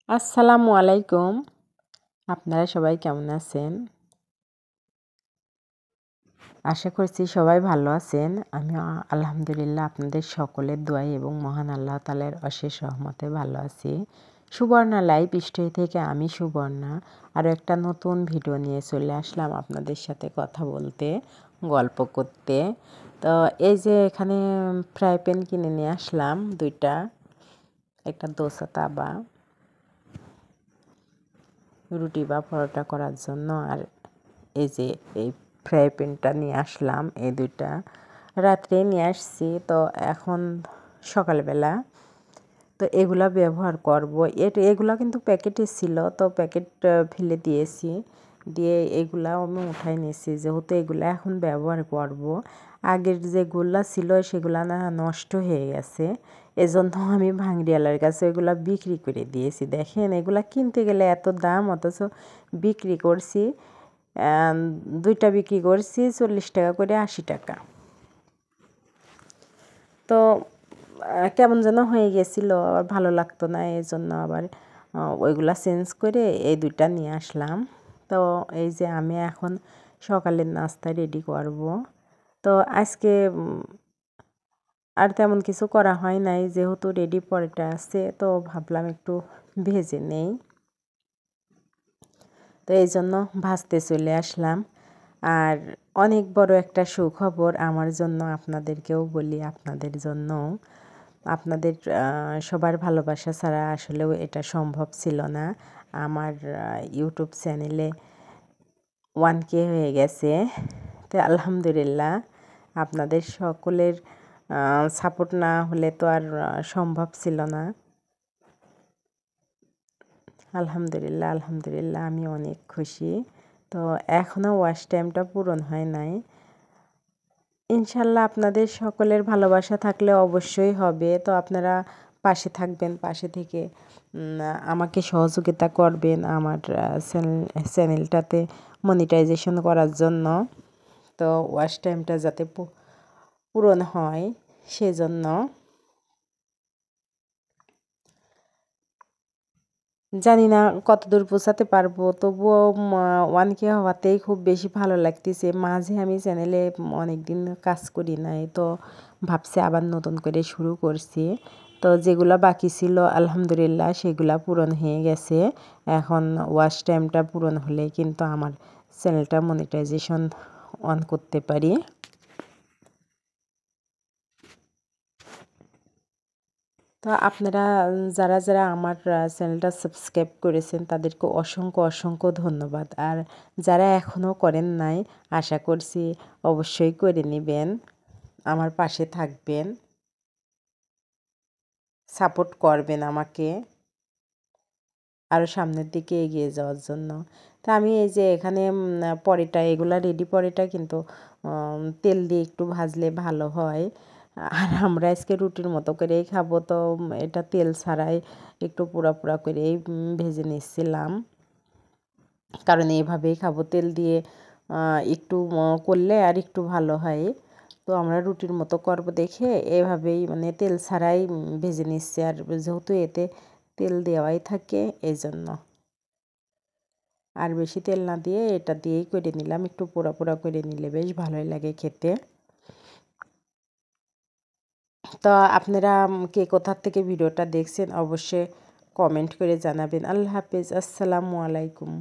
আসসালামু আলাইকুম। আপনারা সবাই কেমন আছেন? আশা করছি সবাই ভালো আছেন। আমি আলহামদুলিল্লাহ আপনাদের সকলের দোয়ায় এবং মহান আল্লাহ তাআলার অশেষ রহমতে ভালো আছি। সুবর্ণা লাইভ স্টোরি থেকে আমি সুবর্ণা আরও একটা নতুন ভিডিও নিয়ে চলে আসলাম আপনাদের সাথে কথা বলতে, গল্প করতে। তো এই যে এখানে ফ্রাই প্যান কিনে নিয়ে আসলাম ২টা, একটা দোসা তাওয়া রুটি বা পরোটা করার জন্য, আর এই যে এই ফ্রাই প্যানটা নিয়ে আসলাম। এই ২টা রাত্রে নিয়ে আসছি, তো এখন সকালবেলা তো এগুলা ব্যবহার করব। এগুলা কিন্তু প্যাকেটে ছিল, তো প্যাকেট ফেলে দিয়েছি, দিয়ে এগুলা আমি উঠাই নিয়েছি যেহেতু এগুলা এখন ব্যবহার করব। আগের যেগুলা ছিল সেগুলা না নষ্ট হয়ে গেছে, এজন্য আমি ভাঙড়িওয়ালার কাছে এগুলা বিক্রি করে দিয়েছি। দেখেন এগুলা কিনতে গেলে এত দাম, অথচ বিক্রি করছি ২টা বিক্রি করছি ৪০ টাকা করে, ৮০ টাকা। তো কেমন যেন হয়ে গেছিল, আবার ভালো লাগতো না, এই জন্য আবার ওইগুলা চেঞ্জ করে এই ২টা নিয়ে আসলাম। তো এই যে আমি এখন সকালের নাস্তা রেডি করব। তো আজকে আর তেমন কিছু করা হয় নাই, যেহেতু রেডি পরোটা আছে, তো ভাবলাম একটু ভেজে নেই, তো এই জন্য ভাজতে চলে আসলাম। আর অনেক বড় একটা সুখবর আমার জন্য, আপনাদেরকেও বলি, আপনাদের জন্য। আপনাদের সবার ভালোবাসা ছাড়া আসলেও এটা সম্ভব ছিল না। আমার ইউটিউব চ্যানেলে 1K হয়ে গেছে, তো আলহামদুলিল্লাহ। আপনাদের সকলের সাপোর্ট না হলে তো আর সম্ভব ছিল না। আলহামদুলিল্লাহ আলহামদুলিল্লাহ, আমি অনেক খুশি। তো এখনও ওয়াচ টাইমটা পূরণ হয় নাই। ইনশাল্লাহ আপনাদের সকলের ভালোবাসা থাকলে অবশ্যই হবে। তো আপনারা পাশে থাকবেন, পাশে থেকে আমাকে সহযোগিতা করবেন আমার চ্যানেলটাতে মনিটাইজেশন করার জন্য। তো ওয়াচ টাইমটা যাতে পূরণ হয় সেজন্য। জানি না কতদূর পৌঁছাতে পারবো, তবুও 1K হওয়াতেই খুব বেশি ভালো লাগতেছে। মাঝে আমি চ্যানেলে অনেক দিন কাজ করি নাই, তো ভাবছি আবার নতুন করে শুরু করছি। তো যেগুলো বাকি ছিল আলহামদুলিল্লাহ সেগুলা পূরণ হয়ে গেছে। এখন ওয়াচ টাইমটা পূরণ হলে কিন্তু আমার চ্যানেলটা মনিটাইজেশন অন করতে পারি। তো আপনারা যারা যারা আমার চ্যানেলটা সাবস্ক্রাইব করেছেন তাদেরকে অসংখ্য অসংখ্য ধন্যবাদ। আর যারা এখনও করেন নাই, আশা করছি অবশ্যই করে নেবেন, আমার পাশে থাকবেন, সাপোর্ট করবেন আমাকে আরও সামনের দিকে এগিয়ে যাওয়ার জন্য। তো আমি এই যে এখানে পরোটা, এগুলা রেডি পরোটা, কিন্তু তেল দিয়ে একটু ভাজলে ভালো হয়। আর আমরা আজকে রুটির মতো করেই খাবো, তো এটা তেল ছাড়াই একটু পোড়া পোড়া করেই ভেজে নিচ্ছিলাম, কারণ এইভাবেই খাবো। তেল দিয়ে একটু করলে আর একটু ভালো হয়। তো আমরা রুটির মতো করব দেখে এভাবেই মানে তেল ছাড়াই ভেজে নিচ্ছি, আর যেহেতু এতে তেল দেওয়াই থাকে এই জন্য আর বেশি তেল না দিয়ে এটা দিয়েই করে নিলাম। একটু পোড়া পোড়া করে নিলে বেশ ভালোই লাগে খেতে। তো আপনারা কে কোথা থেকে ভিডিওটা দেখছেন অবশ্যই কমেন্ট করে জানাবেন। আল্লাহ হাফেজ, আসসালামু আলাইকুম।